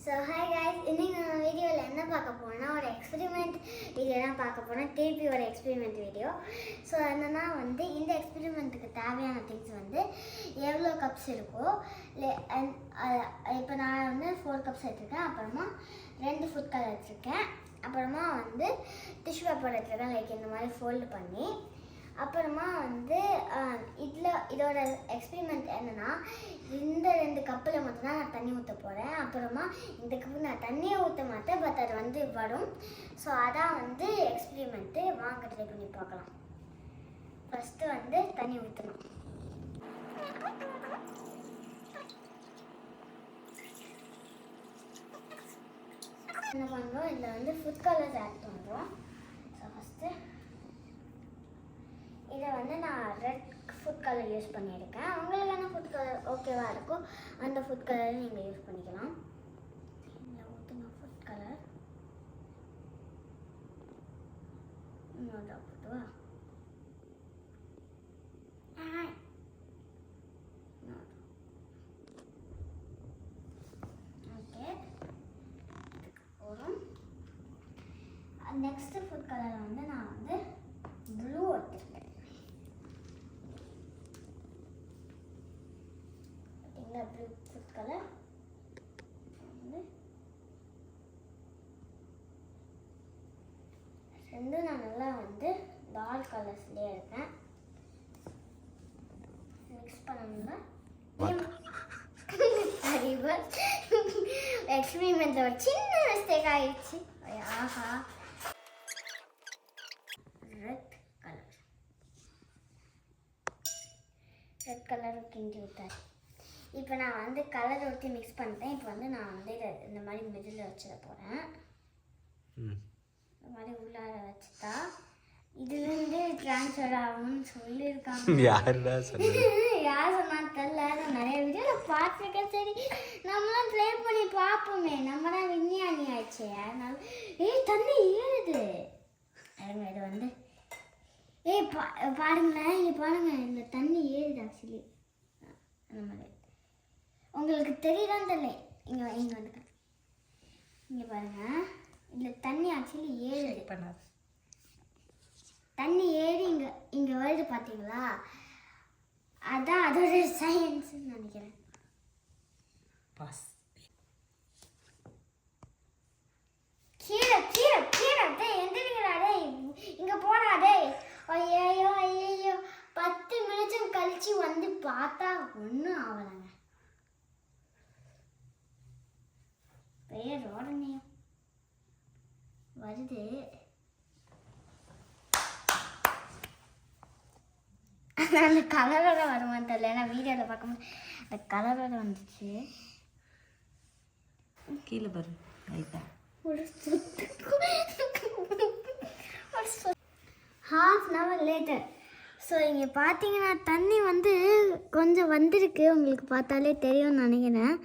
So hi guys, இன்னைக்கு நம்ம வீடியோவில் என்ன பார்க்க போறோம்னா ஒரு எக்ஸ்பெரிமெண்ட் வீடியோ தான் பார்க்க போகிறோம். திருப்பி ஒரு எக்ஸ்பெரிமெண்ட் வீடியோ. ஸோ என்னன்னா இந்த எக்ஸ்பெரிமெண்ட்டுக்கு தேவையான திங்ஸ் எவ்வளோ கப்ஸ் இருக்கோ, இப்போ நான் 4 கப்ஸ் எடுத்துருக்கேன். அப்புறமா 2 ஃபுட் கலர் எடுத்துருக்கேன். அப்புறமா டிஷ்யூ பேப்பர் எடுத்துருக்கேன், லைக் இந்த மாதிரி ஃபோல்டு பண்ணி. அப்புறமா இதோட எக்ஸ்பெரிமெண்ட் என்னன்னா, இந்த 2 கப்பில் மட்டும்தான் நான் தண்ணி ஊற்ற போகிறேன். அப்புறமா இந்த கப்பு நான் தண்ணியை ஊற்ற மாட்டேன், பட் அது வரும். ஸோ அதான் எக்ஸ்பெரிமெண்ட்டு. வாங்க ட்ரை பண்ணி பார்க்கலாம். ஃபஸ்ட்டு தண்ணி ஊற்றணும். என்ன பண்ணுறோம், இதில் ஃபுட் கலர்ஸ் ஆட் பண்ணுறோம். ஸோ ஃபஸ்ட்டு இதை நான் ரெட் ஃபுட் கலர் யூஸ் பண்ணியிருக்கேன். உங்களுக்கு என்ன ஃபுட் கலர் ஓகேவாக இருக்கோ அந்த ஃபுட் கலரை நீங்கள் யூஸ் பண்ணிக்கலாம். இதில் ஊற்றுங்க ஃபுட் கலர். இன்னொரு ஊற்றுவா. ஓகே, போதும். நெக்ஸ்ட் ஃபுட் கலர் நான் ப்ளூ எடுத்துருக்கேன். ப்ளூ ஃபுட் கலர் ரெண்டும் நான் நல்லா டார்க் கலர்ஸ்லேயே இருக்கேன். மிக்ஸ் பண்ணணும்னா எக்ஸ்பெரிமெண்ட்ல ஒரு சின்ன மிஸ்டேக் ஆயிடுச்சு. ஆஹா, ரெட் கலர் கிண்டி விட்டாரு. இப்போ நான் கலர் ஊற்றி மிக்ஸ் பண்ணிட்டேன். இப்போ நான் இதை இந்த மாதிரி மிடில் வச்சிட போகிறேன். இந்த மாதிரி உள்ளார வச்சுட்டா இதுலேருந்து ட்ரான்ஸ்ஃபர் ஆகும்னு சொல்லியிருக்காங்க. யார் சொன்னான்னு தெரியல. நான் நிறைய வீடியோவில் பார்த்துருக்கேன். சரி, நம்மளாம் ட்ரை பண்ணி பார்ப்போமே, நம்ம தான் விஞ்ஞானி ஆயிடுச்சு. அதனால தண்ணி ஏறுது. இது பாருங்களேன், இங்கே பாருங்கள், இந்த தண்ணி ஏறுது. ஆக்சுவலி அந்த மாதிரி உங்களுக்கு தெரியுதான்னு தெரியல. இங்கே இங்கே பாருங்க, இதில் தண்ணி ஆக்சுவலி ஏறி பண்ணாது. தண்ணி ஏறி இங்கே வருது பார்த்தீங்களா? அதான் அதோட சயின்ஸ்ன்னு நினைக்கிறேன். கீழே கீழே கீழே எந்திரிக்கிறாடே, இங்கே போடாதே. ஐயோ ஐயோ, 10 நிமிஷம் கழிச்சு பார்த்தா ஒன்றும் ஆகலைங்க. உடனே வருது. அந்த கலரோட வருமானு தெரியல, ஏன்னா வீடியோவில் பார்க்கும்போது அந்த கலரோட வந்துச்சு. கீழே பாரு. ½ an hour லேட்டர். ஸோ இங்கே பார்த்தீங்கன்னா தண்ணி கொஞ்சம் வந்திருக்கு. உங்களுக்கு பார்த்தாலே தெரியும்னு நினைக்கிறேன்.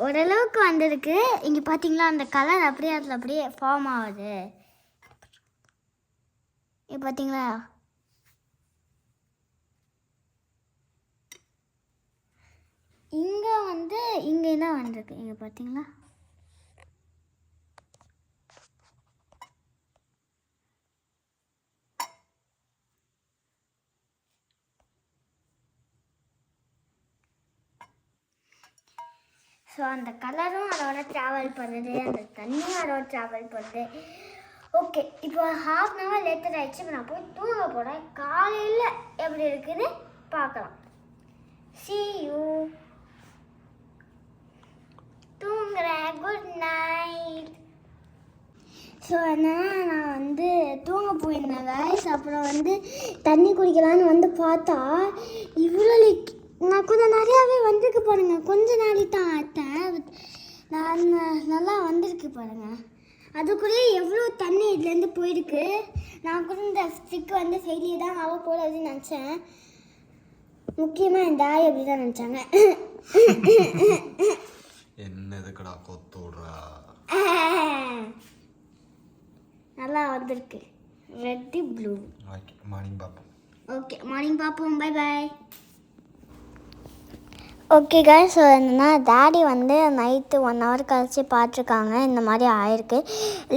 ஓரளவுக்கு வந்திருக்கு. இங்கே பார்த்தீங்களா, அந்த கலர் அதில் அப்படியே ஃபார்ம் ஆகுது. இங்கே பார்த்தீங்களா, இங்கே தான் வந்திருக்கு. இங்கே பார்த்தீங்களா, ஸோ அந்த கலரும் அதோட ட்ராவல் பண்ணுது, அந்த தண்ணியும் அதோட ட்ராவல் பண்ணுது. ஓகே, இப்போ ½ an hour லேட்டர் ஆகிடுச்சு. இப்போ நான் போய் தூங்க போகிறேன். காலையில் எப்படி இருக்குன்னு பார்க்கலாம். See you. தூங்குறேன். Good night. ஸோ என்னன்னா, நான் தூங்க போயிருந்தேன் கைஸ். அப்புறம் தண்ணி குடிக்கலான்னு பார்த்தா இவ்வளோ நான் கொஞ்சம் நிறையாவே வந்திருக்கு பாருங்க. கொஞ்ச நாளைக்கு தான் ஆட்டேன், நான் நல்லா வந்திருக்கு பாருங்க. அதுக்குள்ளேயே எவ்வளோ தண்ணி இதுலேருந்து போயிருக்கு. நான் கூட இந்த ஸ்டிக் செய்தியை தான் ஆகக்கூடாதுன்னு நினச்சேன். முக்கியமாக இந்த ஆய் அப்படி தான் நினச்சாங்க. என்னதுக்கடா கொத்துடுறா. நல்லா வந்திருக்கு. Red blue. மார்னிங் பார்ப்போம். ஓகே, மார்னிங் பார்ப்போம். Bye bye. Okay guys, so என்னென்னா டேடி வந்து நைட்டு 1 hour கழிச்சு பார்த்துருக்காங்க. இந்த மாதிரி ஆயிருக்கு,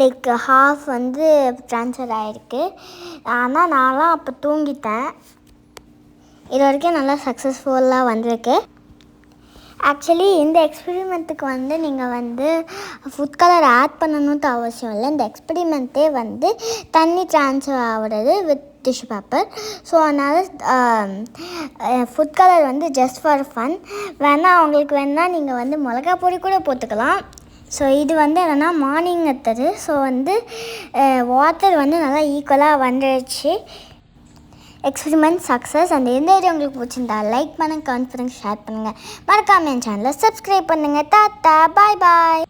லைக் ஹாஃப் வந்து ட்ரான்ஸ்ஃபர் ஆகிருக்கு. ஆனால் நான்லாம் அப்போ தூங்கிட்டேன். இது வரைக்கும் நல்லா சக்ஸஸ்ஃபுல்லாக வந்திருக்கு. ஆக்சுவலி இந்த எக்ஸ்பெரிமெண்ட்டுக்கு வந்து நீங்கள் வந்து ஃபுட் கலர் ஆட் பண்ணணுன்ட்டு அவசியம் இல்லை. இந்த எக்ஸ்பெரிமெண்ட்டே வந்து தண்ணி ட்ரான்ஸ்ஃபர் ஆகிறது வித் டிஷ்யூ பேப்பர். ஸோ அதனால் ஃபுட் கலர் வந்து ஜஸ்ட் ஃபார் ஃபன். அவங்களுக்கு வேணால் நீங்கள் வந்து மிளகா பொடி கூட போட்டுக்கலாம். ஸோ இது வந்து என்னென்னா மார்னிங் எடுத்தது. ஸோ வந்து வாட்டர் வந்து நல்லா ஈக்குவலாக வந்துடுச்சு. Experiment success. அந்த எந்த வீடியோ உங்களுக்கு பிடிச்சிருந்தா லைக் பண்ணுங்கள், கான்ஃபரன்ஸ் ஷேர் பண்ணுங்கள், மறக்காமல் என் சேனலை சப்ஸ்கிரைப் பண்ணுங்கள். டாட்டா, பாய் பாய்.